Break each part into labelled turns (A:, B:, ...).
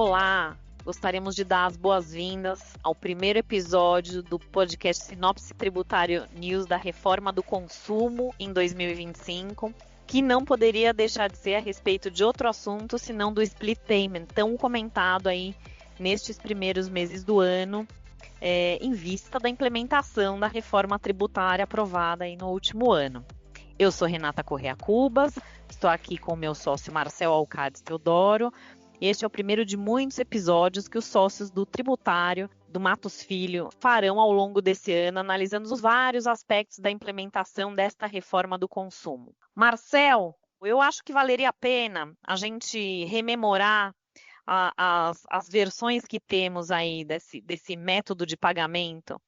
A: Olá! Gostaríamos de dar as boas-vindas ao primeiro episódio do podcast Sinopse Tributário News da Reforma do Consumo em 2025, que não poderia deixar de ser a respeito de outro assunto, senão do split payment, tão comentado aí nestes primeiros meses do ano, em vista da implementação da reforma tributária aprovada aí no último ano. Eu sou Renata Correa Cubas, estou aqui com o meu sócio Marcel Alcades Teodoro. Este é o primeiro de muitos episódios que os sócios do Tributário, do Matos Filho, farão ao longo desse ano, analisando os vários aspectos da implementação desta reforma do consumo. Marcel, eu acho que valeria a pena a gente rememorar as versões que temos aí desse método de pagamento,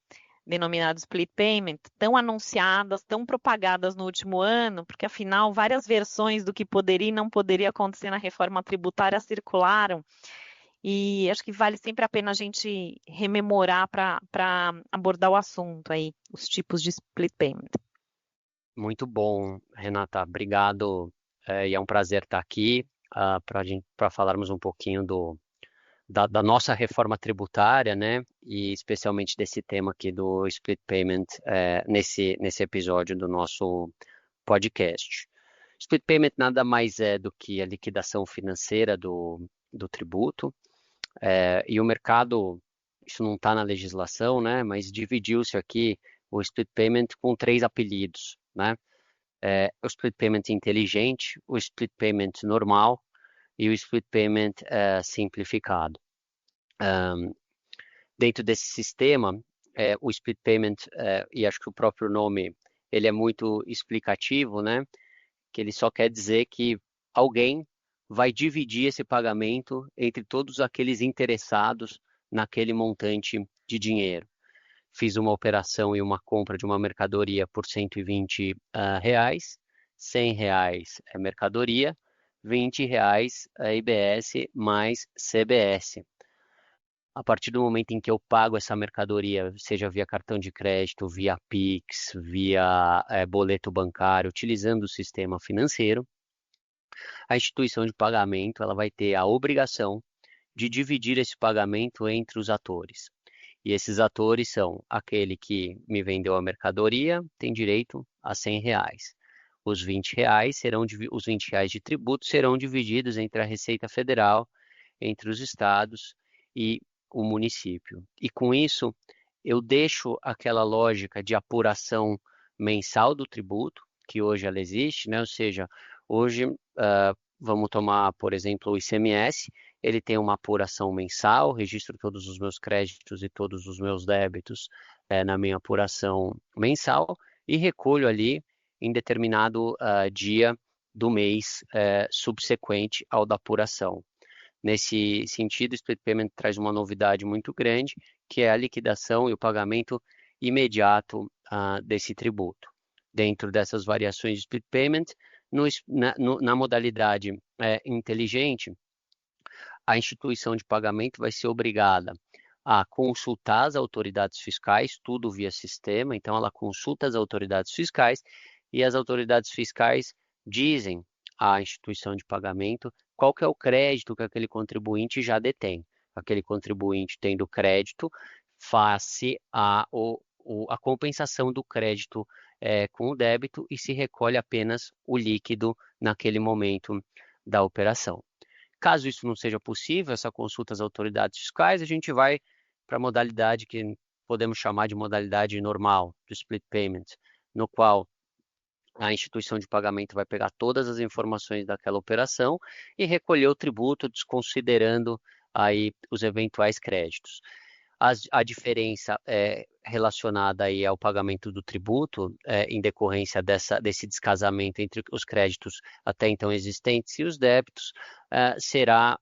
A: denominado split payment, tão anunciadas, tão propagadas no último ano, porque afinal várias versões do que poderia e não poderia acontecer na reforma tributária circularam, e acho que vale sempre a pena a gente rememorar para abordar o assunto aí, os tipos de split payment.
B: Muito bom, Renata. Obrigado. E é um prazer estar aqui para falarmos um pouquinho da nossa reforma tributária, né? E especialmente desse tema aqui do split payment nesse episódio do nosso podcast. Split payment nada mais é do que a liquidação financeira do tributo. E o mercado, isso não está na legislação, né? Mas dividiu-se aqui o split payment com 3 apelidos, né? O split payment inteligente, o split payment normal e o split payment simplificado. Dentro desse sistema, o split payment, e acho que o próprio nome, ele é muito explicativo, né? Que ele só quer dizer que alguém vai dividir esse pagamento entre todos aqueles interessados naquele montante de dinheiro. Fiz uma operação e uma compra de uma mercadoria por R$120, R$100 é mercadoria, R$20 é IBS mais CBS. A partir do momento em que eu pago essa mercadoria, seja via cartão de crédito, via Pix, via boleto bancário, utilizando o sistema financeiro, a instituição de pagamento ela vai ter a obrigação de dividir esse pagamento entre os atores. E esses atores são aquele que me vendeu a mercadoria, tem direito a R$100. Os os R$20 de tributo serão divididos entre a Receita Federal, entre os estados e o município. E com isso, eu deixo aquela lógica de apuração mensal do tributo, que hoje ela existe, né? Ou seja, hoje, vamos tomar, por exemplo, o ICMS, ele tem uma apuração mensal, registro todos os meus créditos e todos os meus débitos na minha apuração mensal e recolho ali em determinado dia do mês subsequente ao da apuração. Nesse sentido, o split payment traz uma novidade muito grande, que é a liquidação e o pagamento imediato desse tributo. Dentro dessas variações de split payment, na modalidade inteligente, a instituição de pagamento vai ser obrigada a consultar as autoridades fiscais, tudo via sistema, então ela consulta as autoridades fiscais e as autoridades fiscais dizem à instituição de pagamento qual que é o crédito que aquele contribuinte já detém. Aquele contribuinte tendo crédito face a compensação do crédito com o débito e se recolhe apenas o líquido naquele momento da operação. Caso isso não seja possível, essa consulta às autoridades fiscais, a gente vai para a modalidade que podemos chamar de modalidade normal, do split payment, no qual a instituição de pagamento vai pegar todas as informações daquela operação e recolher o tributo, desconsiderando aí os eventuais créditos. A diferença relacionada aí ao pagamento do tributo, em decorrência desse descasamento entre os créditos até então existentes e os débitos, será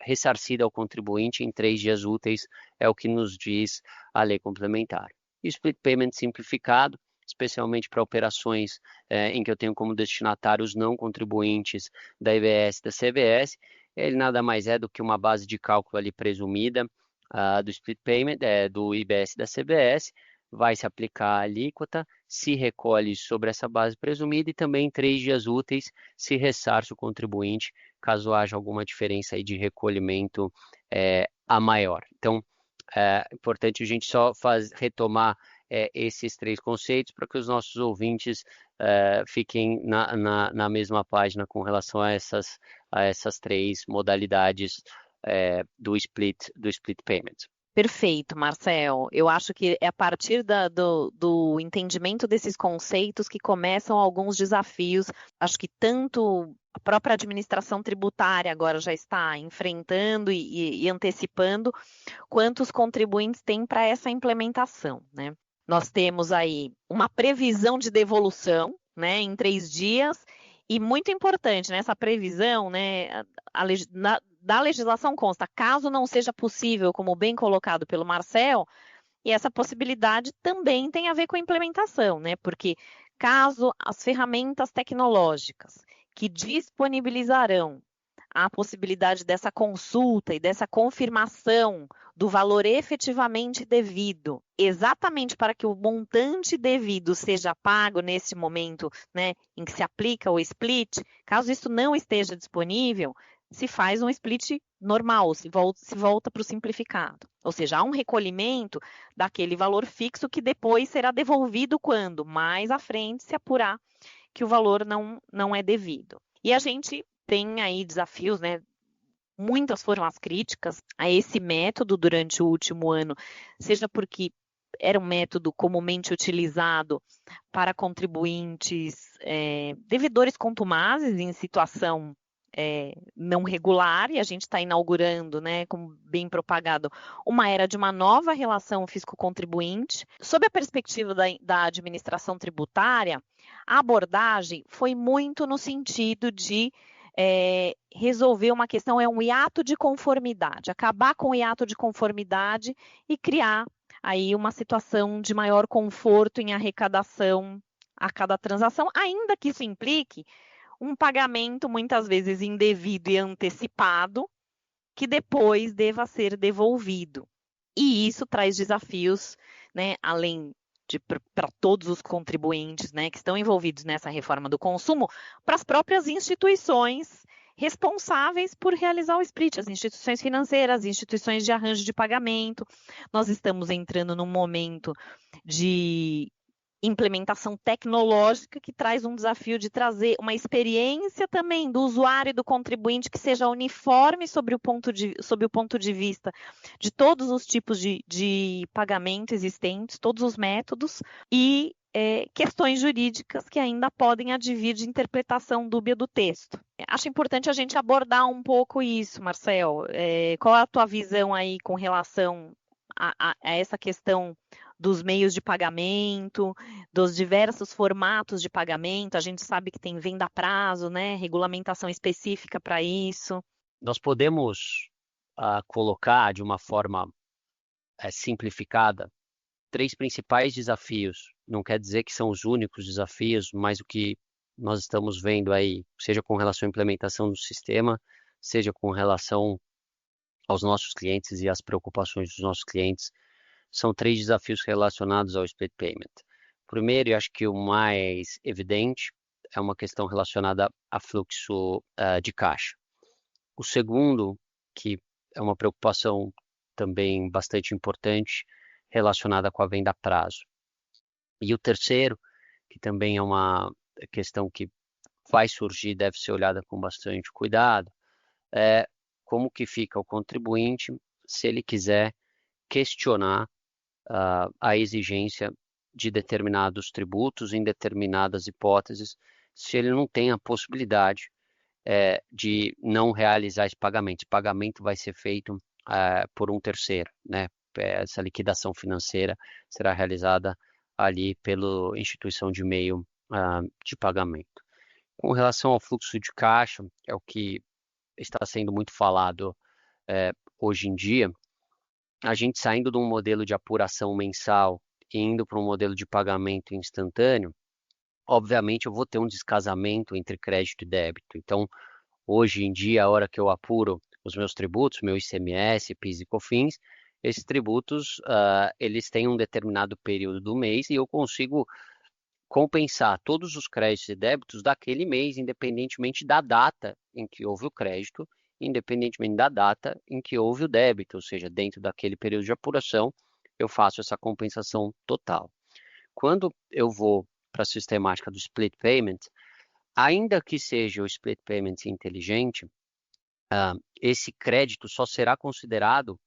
B: ressarcida ao contribuinte em 3 dias úteis, é o que nos diz a lei complementar. E o split payment simplificado, especialmente para operações em que eu tenho como destinatários não contribuintes da IBS e da CBS, ele nada mais é do que uma base de cálculo ali presumida do split payment, do IBS e da CBS, vai se aplicar a alíquota, se recolhe sobre essa base presumida e também em 3 dias úteis se ressarce o contribuinte caso haja alguma diferença aí de recolhimento a maior. Então, é importante a gente só retomar esses 3 conceitos para que os nossos ouvintes fiquem na mesma página com relação a essas 3 modalidades do split payment.
A: Perfeito, Marcel. Eu acho que é a partir do entendimento desses conceitos que começam alguns desafios. Acho que tanto a própria administração tributária agora já está enfrentando e antecipando, quanto os contribuintes têm para essa implementação, né? Nós temos aí uma previsão de devolução, né, em 3 dias, e muito importante nessa previsão, né, da legislação consta, caso não seja possível, como bem colocado pelo Marcel, e essa possibilidade também tem a ver com a implementação, né? Porque caso as ferramentas tecnológicas que disponibilizarão a possibilidade dessa consulta e dessa confirmação do valor efetivamente devido, exatamente para que o montante devido seja pago nesse momento, né, em que se aplica o split, caso isso não esteja disponível, se faz um split normal, se volta para o simplificado. Ou seja, há um recolhimento daquele valor fixo que depois será devolvido quando mais à frente se apurar que o valor não é devido. E a gente tem aí desafios, né? Muitas foram as críticas a esse método durante o último ano, seja porque era um método comumente utilizado para contribuintes devedores contumazes em situação não regular, e a gente está inaugurando, né, como bem propagado, uma era de uma nova relação fisco-contribuinte. Sob a perspectiva da administração tributária, a abordagem foi muito no sentido de resolver uma questão, um hiato de conformidade, acabar com o hiato de conformidade e criar aí uma situação de maior conforto em arrecadação a cada transação, ainda que isso implique um pagamento muitas vezes indevido e antecipado, que depois deva ser devolvido. E isso traz desafios, né, além para todos os contribuintes, né, que estão envolvidos nessa reforma do consumo, para as próprias instituições responsáveis por realizar o split, as instituições financeiras, as instituições de arranjo de pagamento. Nós estamos entrando num momento de implementação tecnológica que traz um desafio de trazer uma experiência também do usuário e do contribuinte que seja uniforme sob o ponto de vista de todos os tipos de pagamento existentes, todos os métodos, e questões jurídicas que ainda podem advir de interpretação dúbia do texto. Acho importante a gente abordar um pouco isso, Marcel. Qual é a tua visão aí com relação a essa questão dos meios de pagamento, dos diversos formatos de pagamento? A gente sabe que tem venda a prazo, né? Regulamentação específica para isso.
B: Nós podemos colocar de uma forma simplificada 3 principais desafios. Não quer dizer que são os únicos desafios, mas o que nós estamos vendo aí, seja com relação à implementação do sistema, seja com relação aos nossos clientes e às preocupações dos nossos clientes, são 3 desafios relacionados ao split payment. Primeiro, e acho que o mais evidente, é uma questão relacionada a fluxo de caixa. O segundo, que é uma preocupação também bastante importante, relacionada com a venda a prazo. E o terceiro, que também é uma questão que vai surgir, deve ser olhada com bastante cuidado, é como que fica o contribuinte se ele quiser questionar a exigência de determinados tributos em determinadas hipóteses, se ele não tem a possibilidade de não realizar esse pagamento. Esse pagamento vai ser feito por um terceiro, né? Essa liquidação financeira será realizada ali pela instituição de meio de pagamento. Com relação ao fluxo de caixa, é o que está sendo muito falado hoje em dia. A gente saindo de um modelo de apuração mensal e indo para um modelo de pagamento instantâneo, obviamente eu vou ter um descasamento entre crédito e débito. Então, hoje em dia, a hora que eu apuro os meus tributos, meu ICMS, PIS e COFINS, esses tributos, eles têm um determinado período do mês e eu consigo compensar todos os créditos e débitos daquele mês, independentemente da data em que houve o crédito, independentemente da data em que houve o débito, ou seja, dentro daquele período de apuração, eu faço essa compensação total. Quando eu vou para a sistemática do split payment, ainda que seja o split payment inteligente, esse crédito só será considerado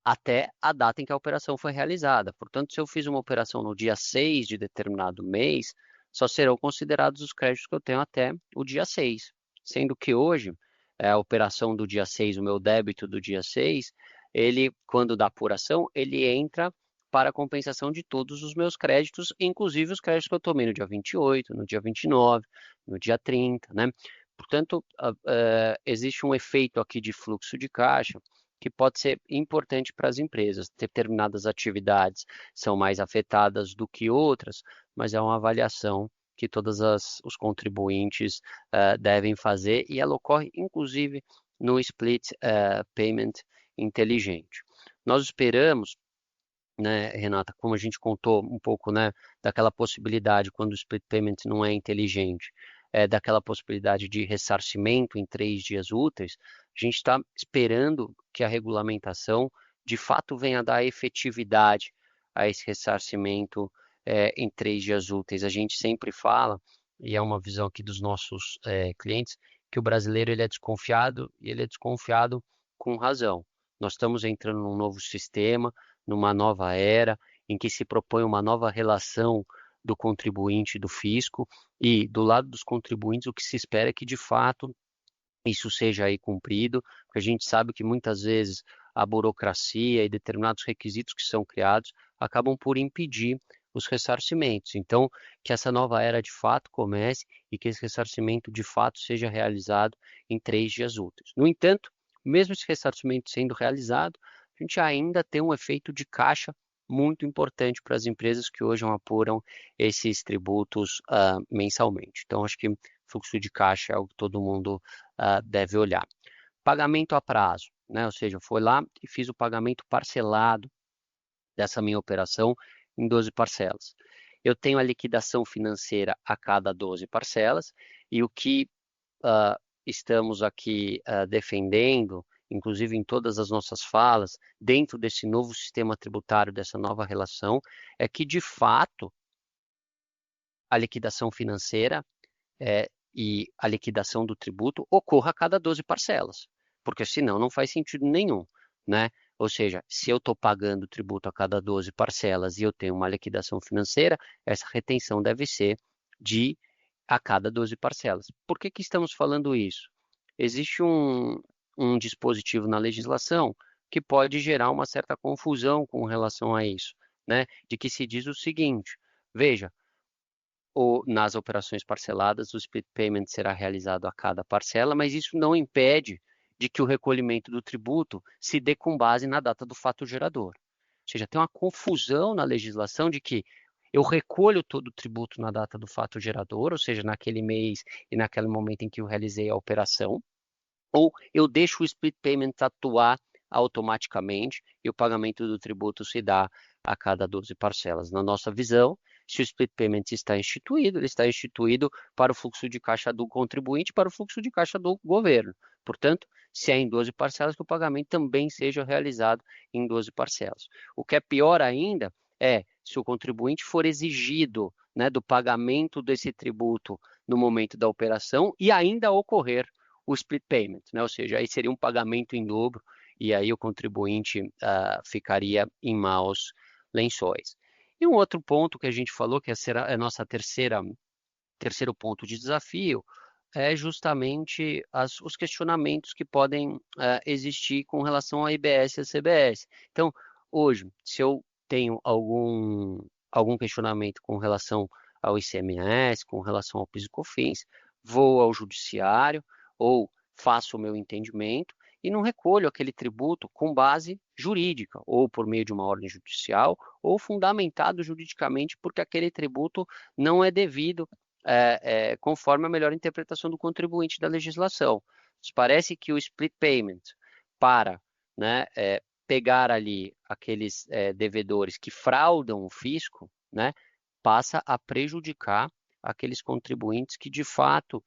B: até a data em que a operação foi realizada. Portanto, se eu fiz uma operação no dia 6 de determinado mês, só serão considerados os créditos que eu tenho até o dia 6. Sendo que hoje, a operação do dia 6, o meu débito do dia 6, ele, quando da apuração, ele entra para a compensação de todos os meus créditos, inclusive os créditos que eu tomei no dia 28, no dia 29, no dia 30, né? Portanto, existe um efeito aqui de fluxo de caixa que pode ser importante para as empresas. Determinadas atividades são mais afetadas do que outras, mas é uma avaliação que todos os contribuintes devem fazer e ela ocorre inclusive no split payment inteligente. Nós esperamos, né, Renata, como a gente contou um pouco, né, daquela possibilidade quando o split payment não é inteligente, daquela possibilidade de ressarcimento em 3 dias úteis, a gente está esperando que a regulamentação de fato venha dar efetividade a esse ressarcimento em 3 dias úteis. A gente sempre fala, e é uma visão aqui dos nossos clientes, que o brasileiro ele é desconfiado e ele é desconfiado com razão. Nós estamos entrando num novo sistema, numa nova era, em que se propõe uma nova relação do contribuinte e do fisco, e do lado dos contribuintes o que se espera é que de fato isso seja aí cumprido, porque a gente sabe que muitas vezes a burocracia e determinados requisitos que são criados acabam por impedir os ressarcimentos. Então, que essa nova era de fato comece e que esse ressarcimento de fato seja realizado em 3 dias úteis. No entanto, mesmo esse ressarcimento sendo realizado, a gente ainda tem um efeito de caixa muito importante para as empresas que hoje apuram esses tributos mensalmente. Então, acho que fluxo de caixa é algo que todo mundo deve olhar. Pagamento a prazo, né? Ou seja, eu fui lá e fiz o pagamento parcelado dessa minha operação em 12 parcelas. Eu tenho a liquidação financeira a cada 12 parcelas e o que estamos aqui defendendo, inclusive em todas as nossas falas, dentro desse novo sistema tributário, dessa nova relação, é que, de fato, a liquidação financeira e a liquidação do tributo ocorra a cada 12 parcelas, porque senão não faz sentido nenhum, né? Ou seja, se eu estou pagando tributo a cada 12 parcelas e eu tenho uma liquidação financeira, essa retenção deve ser de a cada 12 parcelas. Por que que estamos falando isso? Existe um dispositivo na legislação que pode gerar uma certa confusão com relação a isso, né? De que se diz o seguinte, veja, nas operações parceladas, o split payment será realizado a cada parcela, mas isso não impede de que o recolhimento do tributo se dê com base na data do fato gerador. Ou seja, tem uma confusão na legislação de que eu recolho todo o tributo na data do fato gerador, ou seja, naquele mês e naquele momento em que eu realizei a operação, ou eu deixo o split payment atuar automaticamente e o pagamento do tributo se dá a cada 12 parcelas. Na nossa visão, se o split payment está instituído, ele está instituído para o fluxo de caixa do contribuinte e para o fluxo de caixa do governo. Portanto, se é em 12 parcelas, que o pagamento também seja realizado em 12 parcelas. O que é pior ainda é se o contribuinte for exigido, né, do pagamento desse tributo no momento da operação e ainda ocorrer o split payment, né? Ou seja, aí seria um pagamento em dobro e aí o contribuinte ficaria em maus lençóis. E um outro ponto que a gente falou, que será a nossa terceiro ponto de desafio, é justamente os questionamentos que podem existir com relação à IBS e à CBS. Então, hoje, se eu tenho algum questionamento com relação ao ICMS, com relação ao PIS e COFINS, vou ao judiciário ou faço o meu entendimento e não recolho aquele tributo com base jurídica, ou por meio de uma ordem judicial, ou fundamentado juridicamente porque aquele tributo não é devido conforme a melhor interpretação do contribuinte da legislação. Parece que o split payment para, né, pegar ali aqueles devedores que fraudam o fisco, né, passa a prejudicar aqueles contribuintes que de fato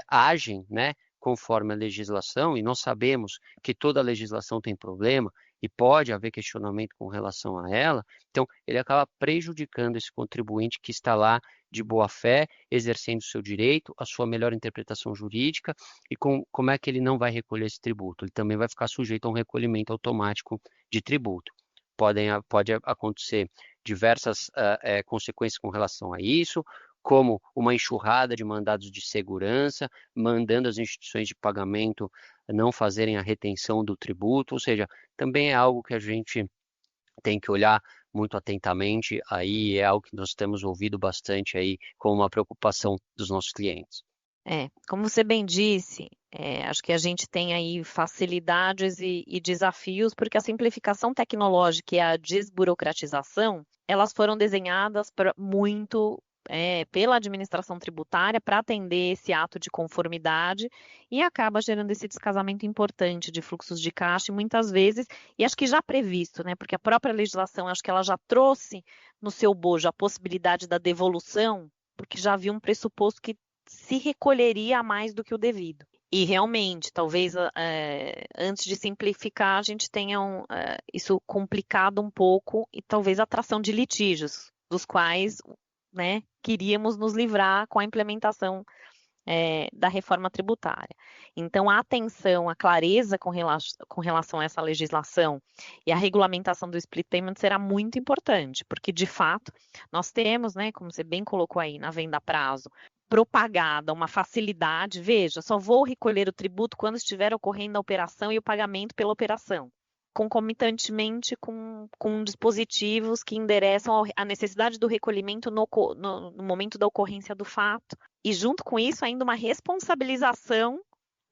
B: agem, né, conforme a legislação, e nós sabemos que toda legislação tem problema e pode haver questionamento com relação a ela, então ele acaba prejudicando esse contribuinte que está lá de boa fé, exercendo o seu direito, a sua melhor interpretação jurídica, e como é que ele não vai recolher esse tributo? Ele também vai ficar sujeito a um recolhimento automático de tributo. Pode acontecer diversas consequências com relação a isso, como uma enxurrada de mandados de segurança, mandando as instituições de pagamento não fazerem a retenção do tributo, ou seja, também é algo que a gente tem que olhar muito atentamente, aí é algo que nós temos ouvido bastante aí como uma preocupação dos nossos clientes.
A: Como você bem disse, acho que a gente tem aí facilidades e desafios, porque a simplificação tecnológica e a desburocratização, elas foram desenhadas muito pela administração tributária para atender esse ato de conformidade e acaba gerando esse descasamento importante de fluxos de caixa, muitas vezes, e acho que já previsto, né? Porque a própria legislação, acho que ela já trouxe no seu bojo a possibilidade da devolução, porque já havia um pressuposto que se recolheria a mais do que o devido. E realmente, talvez antes de simplificar, a gente tenha isso complicado um pouco e talvez a atração de litígios, dos quais, né, queríamos nos livrar com a implementação da reforma tributária. Então, a atenção, a clareza com relação a essa legislação e a regulamentação do split payment será muito importante, porque, de fato, nós teremos, né, como você bem colocou aí, na venda a prazo, propagada uma facilidade, veja, só vou recolher o tributo quando estiver ocorrendo a operação e o pagamento pela operação, concomitantemente com dispositivos que endereçam a necessidade do recolhimento no momento da ocorrência do fato, e junto com isso ainda uma responsabilização,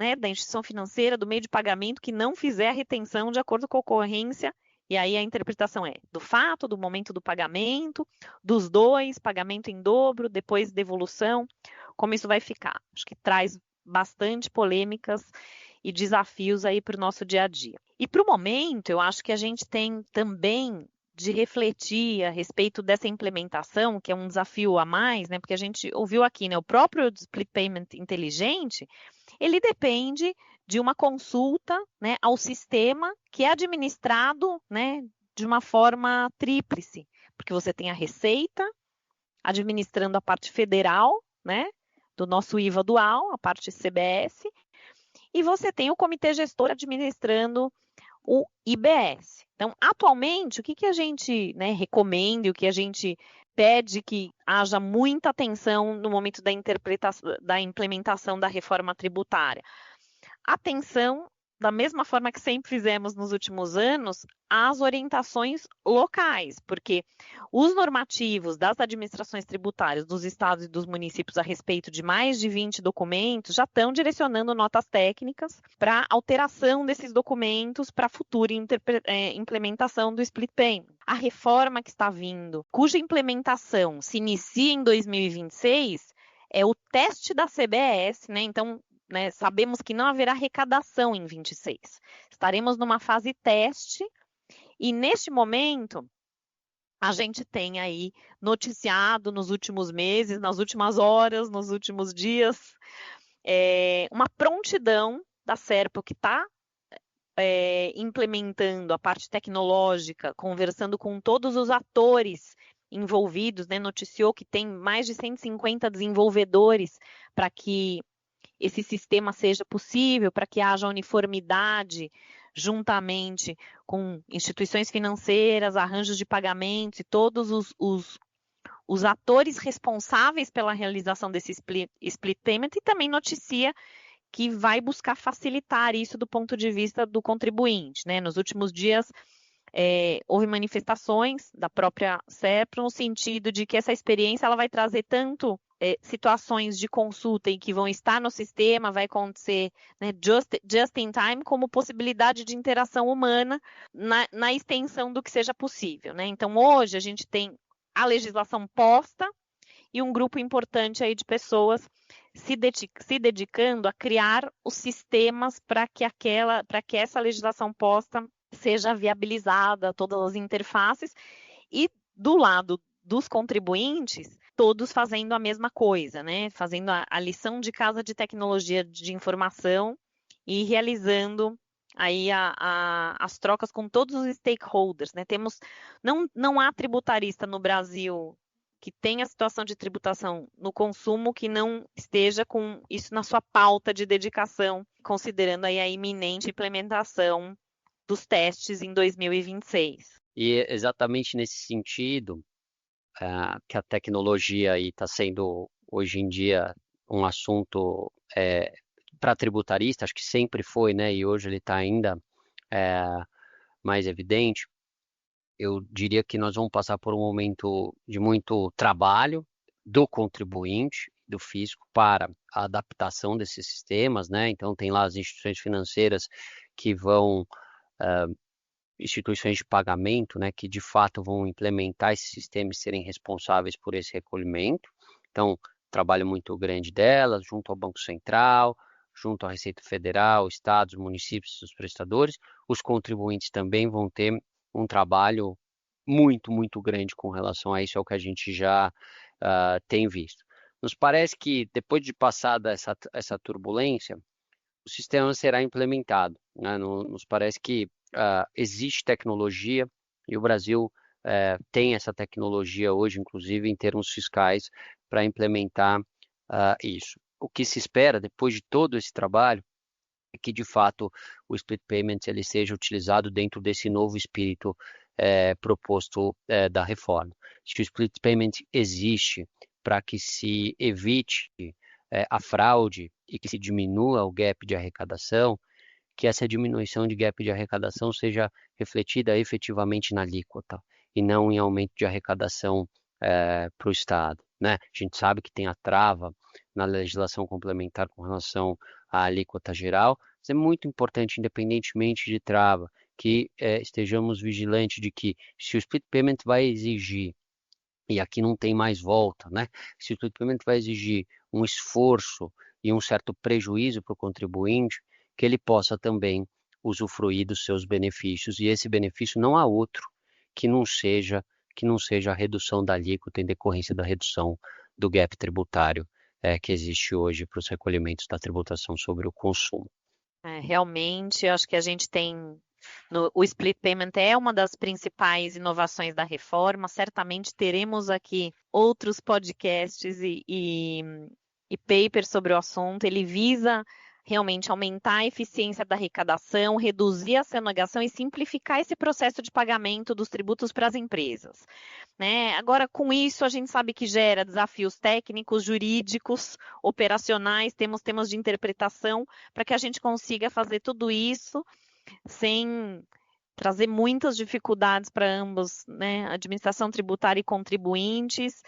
A: né, da instituição financeira, do meio de pagamento que não fizer a retenção de acordo com a ocorrência. E aí a interpretação do fato, do momento do pagamento, dos dois, pagamento em dobro, depois devolução, como isso vai ficar. Acho que traz bastante polêmicas e desafios aí para o nosso dia a dia. E para o momento, eu acho que a gente tem também de refletir a respeito dessa implementação, que é um desafio a mais, né? Porque a gente ouviu aqui, né? O próprio split payment inteligente, ele depende de uma consulta, né, ao sistema que é administrado, né, de uma forma tríplice, porque você tem a Receita administrando a parte federal, né, do nosso IVA dual, a parte CBS, e você tem o Comitê Gestor administrando o IBS. Então, atualmente, o que a gente, né, recomenda e o que a gente pede que haja muita atenção no momento da implementação da reforma tributária? Atenção, da mesma forma que sempre fizemos nos últimos anos, às orientações locais, porque os normativos das administrações tributárias dos estados e dos municípios a respeito de mais de 20 documentos já estão direcionando notas técnicas para alteração desses documentos para futura implementação do split payment. A reforma que está vindo, cuja implementação se inicia em 2026, é o teste da CBS, né? Então, né, sabemos que não haverá arrecadação em 26. Estaremos numa fase teste e, neste momento, a gente tem aí noticiado nos últimos meses, nas últimas horas, nos últimos dias, uma prontidão da Serpro que está implementando a parte tecnológica, conversando com todos os atores envolvidos, né, noticiou que tem mais de 150 desenvolvedores para que esse sistema seja possível, para que haja uniformidade juntamente com instituições financeiras, arranjos de pagamentos e todos os atores responsáveis pela realização desse split payment, e também noticia que vai buscar facilitar isso do ponto de vista do contribuinte, né? Nos últimos dias, houve manifestações da própria Serpro no sentido de que essa experiência ela vai trazer tanto situações de consulta em que vão estar no sistema, vai acontecer, né, just in time, como possibilidade de interação humana na extensão do que seja possível, né? Então, hoje a gente tem a legislação posta e um grupo importante aí de pessoas se dedicando a criar os sistemas para que essa legislação posta seja viabilizada, todas as interfaces, e do lado dos contribuintes, todos fazendo a mesma coisa, né? Fazendo a lição de casa de tecnologia de informação e realizando aí as trocas com todos os stakeholders, né? Não há tributarista no Brasil que tenha a situação de tributação no consumo que não esteja com isso na sua pauta de dedicação, considerando aí a iminente implementação dos testes em 2026.
B: E exatamente nesse sentido, que a tecnologia está sendo, hoje em dia, um assunto para tributarista, acho que sempre foi, né? E hoje ele está ainda mais evidente. Eu diria que nós vamos passar por um momento de muito trabalho do contribuinte, do fisco, para a adaptação desses sistemas, né? Então, tem lá as instituições financeiras que vão, instituições de pagamento, né, que de fato vão implementar esse sistema e serem responsáveis por esse recolhimento. Então, trabalho muito grande delas, junto ao Banco Central, junto à Receita Federal, estados, municípios, os prestadores. Os contribuintes também vão ter um trabalho muito, muito grande com relação a isso, é o que a gente já tem visto. Nos parece que, depois de passada essa turbulência, o sistema será implementado, né? Nos parece que existe tecnologia e o Brasil tem essa tecnologia hoje, inclusive em termos fiscais, para implementar isso. O que se espera, depois de todo esse trabalho, é que, de fato, o split payment ele seja utilizado dentro desse novo espírito proposto da reforma. Se o split payment existe para que se evite a fraude e que se diminua o gap de arrecadação, que essa diminuição de gap de arrecadação seja refletida efetivamente na alíquota e não em aumento de arrecadação para o Estado, né? A gente sabe que tem a trava na legislação complementar com relação à alíquota geral, mas é muito importante, independentemente de trava, que estejamos vigilantes de que, se o split payment vai exigir, e aqui não tem mais volta, né? Se o split payment vai exigir um esforço e um certo prejuízo para o contribuinte, que ele possa também usufruir dos seus benefícios, e esse benefício não há outro que não seja a redução da alíquota em decorrência da redução do gap tributário que existe hoje para os recolhimentos da tributação sobre o consumo.
A: Realmente, eu acho que a gente tem o split payment é uma das principais inovações da reforma. Certamente teremos aqui outros podcasts e papers sobre o assunto. Ele visa realmente aumentar a eficiência da arrecadação, reduzir a sonegação e simplificar esse processo de pagamento dos tributos para as empresas, né? Agora, com isso, a gente sabe que gera desafios técnicos, jurídicos, operacionais, temos temas de interpretação, para que a gente consiga fazer tudo isso sem trazer muitas dificuldades para ambos, né? Administração tributária e contribuintes,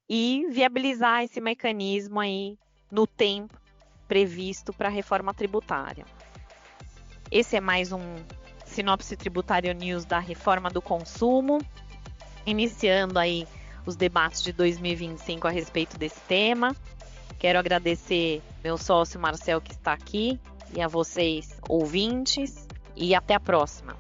A: e viabilizar esse mecanismo aí no tempo previsto para a reforma tributária. Esse é mais um Sinopse Tributário News da reforma do consumo, iniciando aí os debates de 2025 a respeito desse tema. Quero agradecer meu sócio Marcel, que está aqui, e a vocês, ouvintes, e até a próxima.